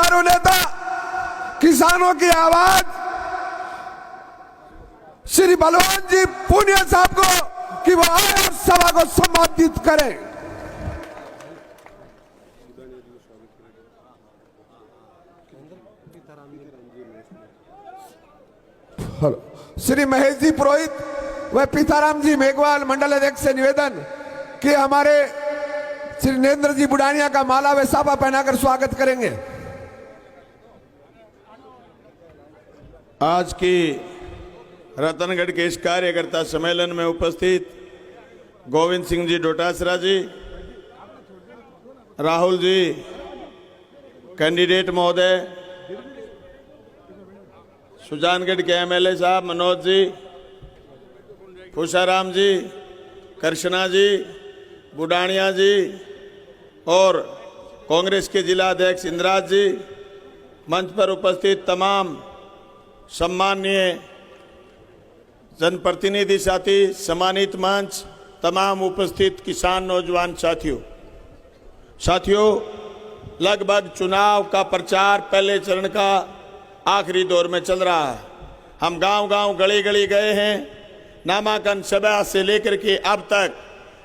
जुझारू नेता किसानों की आवाज श्री बलवान जी पूनिया साहब को कि वो आए और सभा को संबोधित करें। श्री महेश जी पुरोहित व पीताराम जी मेघवाल मंडल अध्यक्ष से निवेदन कि हमारे श्री नरेंद्र जी बुडानिया का माला व साफा पहनाकर स्वागत करेंगे। आज की रतनगढ़ के इस कार्यकर्ता सम्मेलन में उपस्थित गोविंद सिंह जी डोटासरा जी, राहुल जी, कैंडिडेट महोदय, सुजानगढ़ के एमएलए साहब मनोज जी, फूसाराम जी, कृष्णा जी, बुडानिया जी और कांग्रेस के जिला अध्यक्ष इंद्राज जी, मंच पर उपस्थित तमाम सम्माननीय जनप्रतिनिधि साथी, सम्मानित मंच, तमाम उपस्थित किसान नौजवान साथियों, लगभग चुनाव का प्रचार पहले चरण का आखिरी दौर में चल रहा है। हम गांव-गांव, गली-गली गए हैं। नामांकन सभा से लेकर के अब तक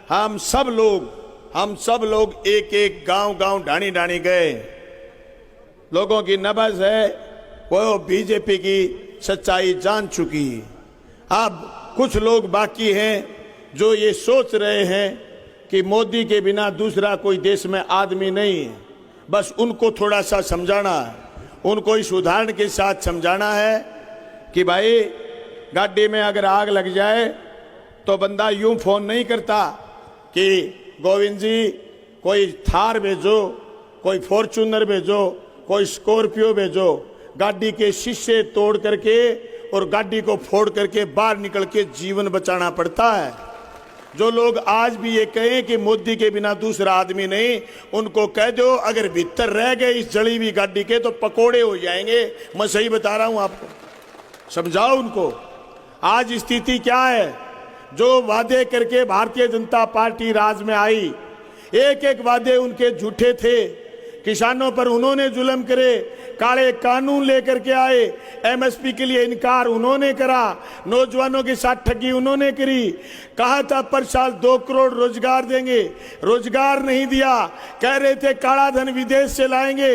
हम सब लोग एक-एक गांव-गांव, ढाणी-ढाणी गए। लोगों की नब्ज है वो बीजेपी की सच्चाई जान चुकी। अब कुछ लोग बाकी हैं जो ये सोच रहे हैं कि मोदी के बिना दूसरा कोई देश में आदमी नहीं है। बस उनको थोड़ा सा समझाना है, उनको इस उदाहरण के साथ समझाना है कि भाई गाड़ी में अगर आग लग जाए तो बंदा यूं फोन नहीं करता कि गोविंद जी कोई थार भेजो, कोई फॉर्च्यूनर भेजो, कोई स्कॉर्पियो भेजो। गाड़ी के शीशे तोड़ करके और गाड़ी को फोड़ करके बाहर निकल के जीवन बचाना पड़ता है। जो लोग आज भी ये कहें कि मोदी के बिना दूसरा आदमी नहीं, उनको कह दो अगर भीतर रह गए इस जली हुई गाड़ी के तो पकोड़े हो जाएंगे। मैं सही बता रहा हूं आपको, समझाओ उनको। आज स्थिति क्या है? जो वादे करके भारतीय जनता पार्टी राज में आई, एक एक वादे उनके झूठे थे। किसानों पर उन्होंने जुल्म करे, काले कानून लेकर के आए, एमएसपी के लिए इनकार उन्होंने करा, नौजवानों के साथ ठगी उन्होंने करी। कहा था पर साल 2 करोड़ रोजगार देंगे, रोजगार नहीं दिया। कह रहे थे काला धन विदेश से लाएंगे,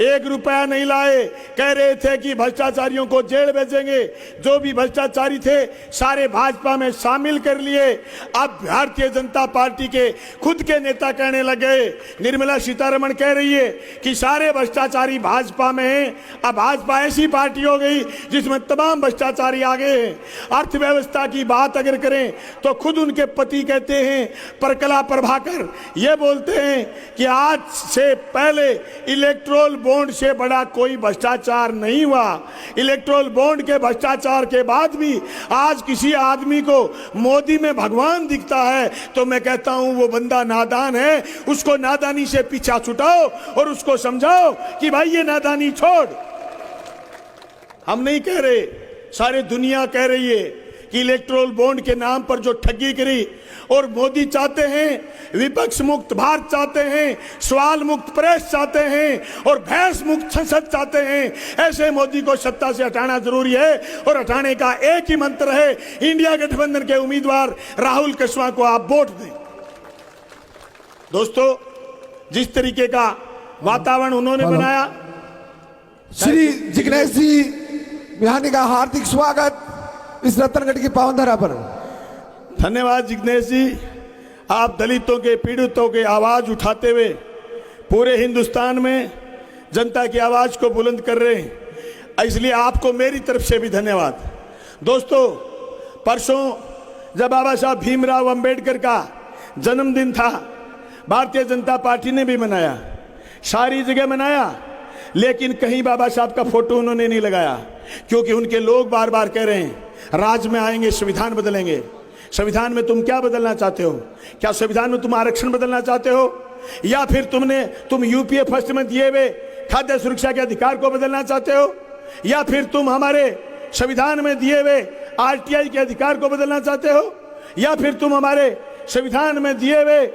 1 रुपया नहीं लाए। कह रहे थे कि भ्रष्टाचारियों को जेल भेजेंगे, जो भी भ्रष्टाचारी थे सारे भाजपा में शामिल कर लिए। अब भारतीय जनता पार्टी के खुद के नेता कहने लगे, निर्मला सीतारमण कह रही है कि सारे भ्रष्टाचारी भाजपा में हैं। अब भाजपा ऐसी पार्टी हो गई जिसमें तमाम भ्रष्टाचारी आ गए हैं। अर्थव्यवस्था की बात अगर करें तो खुद उनके पति कहते हैं, परकला प्रभाकर ये बोलते हैं कि आज से पहले इलेक्ट्रोल बॉन्ड से बड़ा कोई भ्रष्टाचार नहीं हुआ। इलेक्ट्रोल बॉन्ड के भ्रष्टाचार के बाद भी आज किसी आदमी को मोदी में भगवान दिखता है तो मैं कहता हूं वो बंदा नादान है। उसको नादानी से पीछा छुटाओ और उसको समझाओ कि भाई ये नादानी छोड़। हम नहीं कह रहे, सारी दुनिया कह रही है कि इलेक्ट्रोल बॉन्ड के नाम पर जो ठगी करी। और मोदी चाहते हैं विपक्ष मुक्त भारत चाहते हैं, सवाल मुक्त प्रेस चाहते हैं और भैंस मुक्त संसद चाहते हैं। ऐसे मोदी को सत्ता से हटाना जरूरी है और हटाने का एक ही मंत्र है, इंडिया गठबंधन के उम्मीदवार राहुल कृष्णा को आप वोट दें। दोस्तों, जिस तरीके का वातावरण उन्होंने बनाया, श्री जिग्नेश जी बिहानी का हार्दिक स्वागत इस रतनगढ़ की पावन धरा पर। धन्यवाद जिग्नेश जी। आप दलितों के, पीड़ितों के आवाज उठाते हुए पूरे हिंदुस्तान में जनता की आवाज को बुलंद कर रहे हैं, इसलिए आपको मेरी तरफ से भी धन्यवाद। दोस्तों, परसों जब बाबा साहब भीमराव अंबेडकर का जन्मदिन था, भारतीय जनता पार्टी ने भी मनाया, सारी जगह मनाया, लेकिन कहीं बाबा साहब का फोटो उन्होंने नहीं लगाया, क्योंकि उनके लोग बार बार कह रहे हैं राज में आएंगे संविधान बदलेंगे। संविधान में तुम क्या बदलना चाहते हो? क्या संविधान में तुम आरक्षण बदलना चाहते हो, या फिर तुम यूपीए फर्स्ट में दिए हुए खाद्य सुरक्षा के अधिकार को बदलना चाहते हो, या फिर तुम हमारे संविधान में दिए हुए आरटीआई के अधिकार को बदलना चाहते हो, या फिर तुम हमारे संविधान में दिए हुए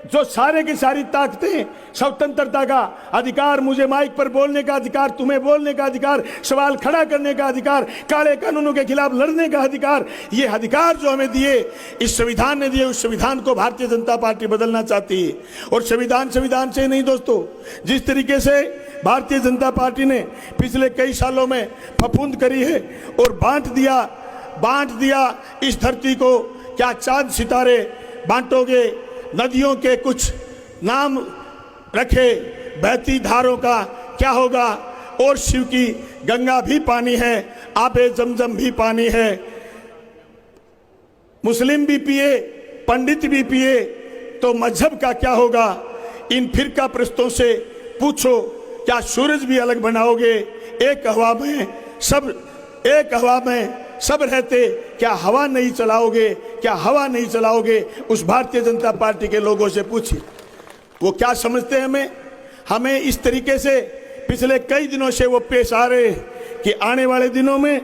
जो सारे की सारी ताकतें, स्वतंत्रता का अधिकार, मुझे माइक पर बोलने का अधिकार, तुम्हें बोलने का अधिकार, सवाल खड़ा करने का अधिकार, काले कानूनों के खिलाफ लड़ने का अधिकार, ये अधिकार जो हमें दिए इस संविधान ने दिए, उस संविधान को भारतीय जनता पार्टी बदलना चाहती है। और संविधान से नहीं दोस्तों, जिस तरीके से भारतीय जनता पार्टी ने पिछले कई सालों में फफूंद करी है और बांट दिया इस धरती को, क्या चांद सितारे बांटोगे, नदियों के कुछ नाम रखे, बहती धारों का क्या होगा, और शिव की गंगा भी पानी है, आबे जमजम भी पानी है, मुस्लिम भी पिए, पंडित भी पिए, तो मजहब का क्या होगा। इन फिरका प्रस्तों से पूछो, क्या सूरज भी अलग बनाओगे, एक हवा में सब रहते, क्या हवा नहीं चलाओगे, उस भारतीय जनता पार्टी के लोगों से पूछिए, वो क्या समझते हैं हमें इस तरीके से पिछले कई दिनों से वो पेश आ रहे हैं कि आने वाले दिनों में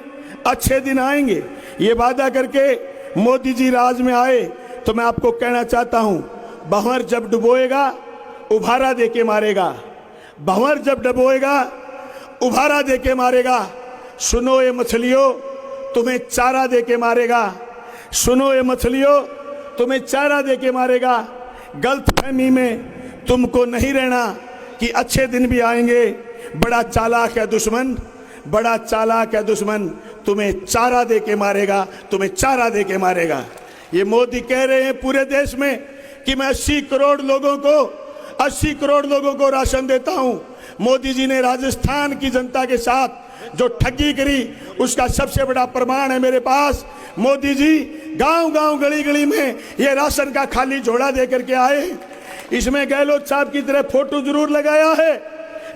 अच्छे दिन आएंगे। ये वादा करके मोदी जी राज में आए, तो मैं आपको कहना चाहता हूं, भंवर जब डुबोएगा उभारा देके मारेगा, भंवर जब डुबोएगा उभारा देके मारेगा। सुनो ये मछलियों, तुम्हें चारा देके मारेगा, सुनो ये मछलियों, तुम्हें चारा देके मारेगा। गलतफहमी में तुमको नहीं रहना कि अच्छे दिन भी आएंगे। बड़ा चालाक है दुश्मन, तुम्हें चारा देके मारेगा, ये मोदी कह रहे हैं पूरे देश में कि मैं 80 करोड़ लोगों को राशन देता हूं। मोदी जी ने राजस्थान की जनता के साथ जो ठगी करी, उसका सबसे बड़ा प्रमाण है मेरे पास। मोदी जी गांव गली में ये राशन का खाली झोला देकर के आए। इसमें गहलोत साहब की तरह फोटो जरूर लगाया है,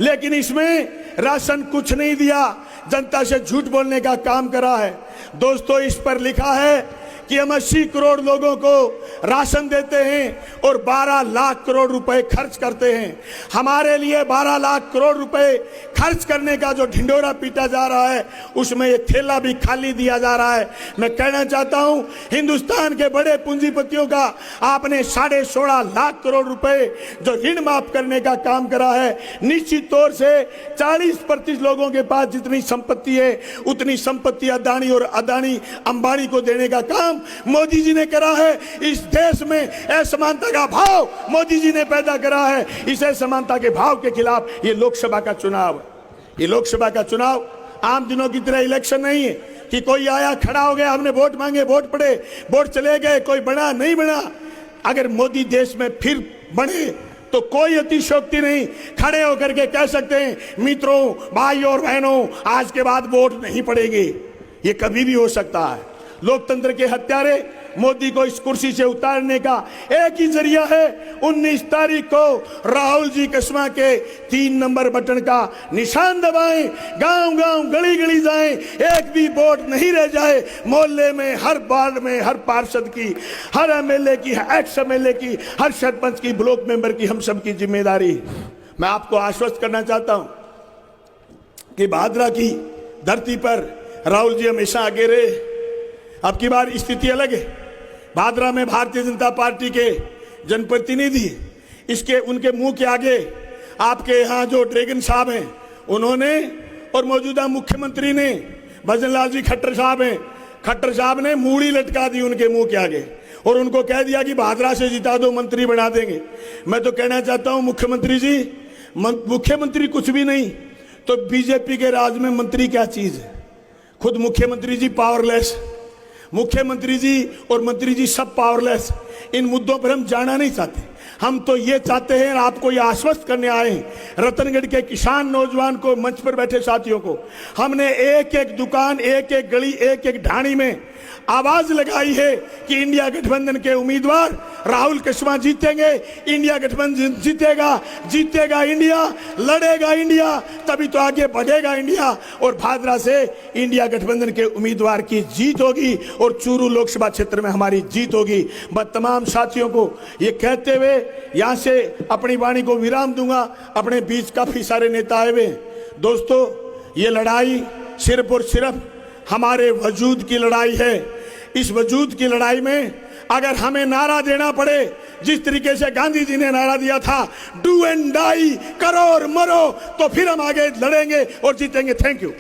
लेकिन इसमें राशन कुछ नहीं दिया, जनता से झूठ बोलने का काम करा है। दोस्तों, इस पर लिखा है कि हम 80 करोड़ लोगों को राशन देते हैं और 12 लाख करोड़ रुपए खर्च करते हैं। हमारे लिए 12 लाख करोड़ रुपए खर्च करने का जो ढिंडोरा पीटा जा रहा है, उसमें ये थैला भी खाली दिया जा रहा है। मैं कहना चाहता हूं, हिंदुस्तान के बड़े पूंजीपतियों का आपने 16.5 लाख करोड़ रुपए जो ऋण माफ करने का काम करा है, निश्चित तौर से 40% लोगों के पास जितनी संपत्ति है, उतनी संपत्ति अदानी और अदानी अंबानी को देने का काम मोदी जी ने करा है। इस देश में असमानता का भाव मोदी जी ने पैदा करा है। इस असमानता के भाव के खिलाफ ये लोकसभा का चुनाव आम दिनों की तरह इलेक्शन नहीं है कि कोई आया, खड़ा हो गया, हमने वोट मांगे, वोट पड़े, वोट चले गए, कोई बना नहीं बना। अगर मोदी देश में फिर बने तो कोई अतिशयोक्ति नहीं, खड़े होकर के कह सकते हैं, मित्रों, भाई और बहनों, आज के बाद वोट नहीं पड़ेगी। ये कभी भी हो सकता है। लोकतंत्र के हत्यारे मोदी को इस कुर्सी से उतारने का एक ही जरिया है, 19 तारीख को राहुल जी कस्मा के 3 नंबर बटन का निशान दबाएं, गांव गली जाएं, एक भी वोट नहीं रह जाए। मोहल्ले में, हर वार्ड में, हर पार्षद की, हर एमएलए की, एक्स एमएलए की, हर सरपंच की, ब्लॉक मेंबर की, हम सब की जिम्मेदारी। मैं आपको आश्वस्त करना चाहता हूं कि भादरा की धरती पर राहुल जी हमेशा आगे रहे। अब की बार स्थिति अलग है। भादरा में भारतीय जनता पार्टी के जनप्रतिनिधि, इसके उनके मुंह के आगे आपके यहाँ जो ड्रैगन साहब हैं, उन्होंने और मौजूदा मुख्यमंत्री ने, भजन लाल जी खट्टर साहब ने मूड़ी लटका दी उनके मुंह के आगे और उनको कह दिया कि भादरा से जिता दो, मंत्री बना देंगे। मैं तो कहना चाहता हूं, मुख्यमंत्री जी, मुख्यमंत्री कुछ भी नहीं तो बीजेपी के राज में मंत्री क्या चीज है। खुद मुख्यमंत्री जी पावरलेस, मुख्यमंत्री जी और मंत्री जी सब पावरलेस। इन मुद्दों पर हम जाना नहीं चाहते। हम तो ये चाहते हैं, आपको ये आश्वस्त करने आए हैं, रतनगढ़ के किसान नौजवान को, मंच पर बैठे साथियों को, हमने एक एक दुकान, एक एक गली, एक एक ढाणी में आवाज लगाई है कि इंडिया गठबंधन के उम्मीदवार राहुल कस्मा जीतेंगे, इंडिया गठबंधन जीतेगा इंडिया, लड़ेगा इंडिया, तभी तो आगे बढ़ेगा इंडिया। और भादरा से इंडिया गठबंधन के उम्मीदवार की जीत होगी और चूरू लोकसभा क्षेत्र में हमारी जीत होगी। मैं तमाम साथियों को ये कहते हुए यहां से अपनी वाणी को विराम दूंगा। अपने बीच काफी सारे नेता आए हुए। दोस्तों, ये लड़ाई सिर्फ और सिर्फ हमारे वजूद की लड़ाई है। इस वजूद की लड़ाई में अगर हमें नारा देना पड़े जिस तरीके से गांधी जी ने नारा दिया था, डू एंड डाई, करो और मरो, तो फिर हम आगे लड़ेंगे और जीतेंगे। Thank you.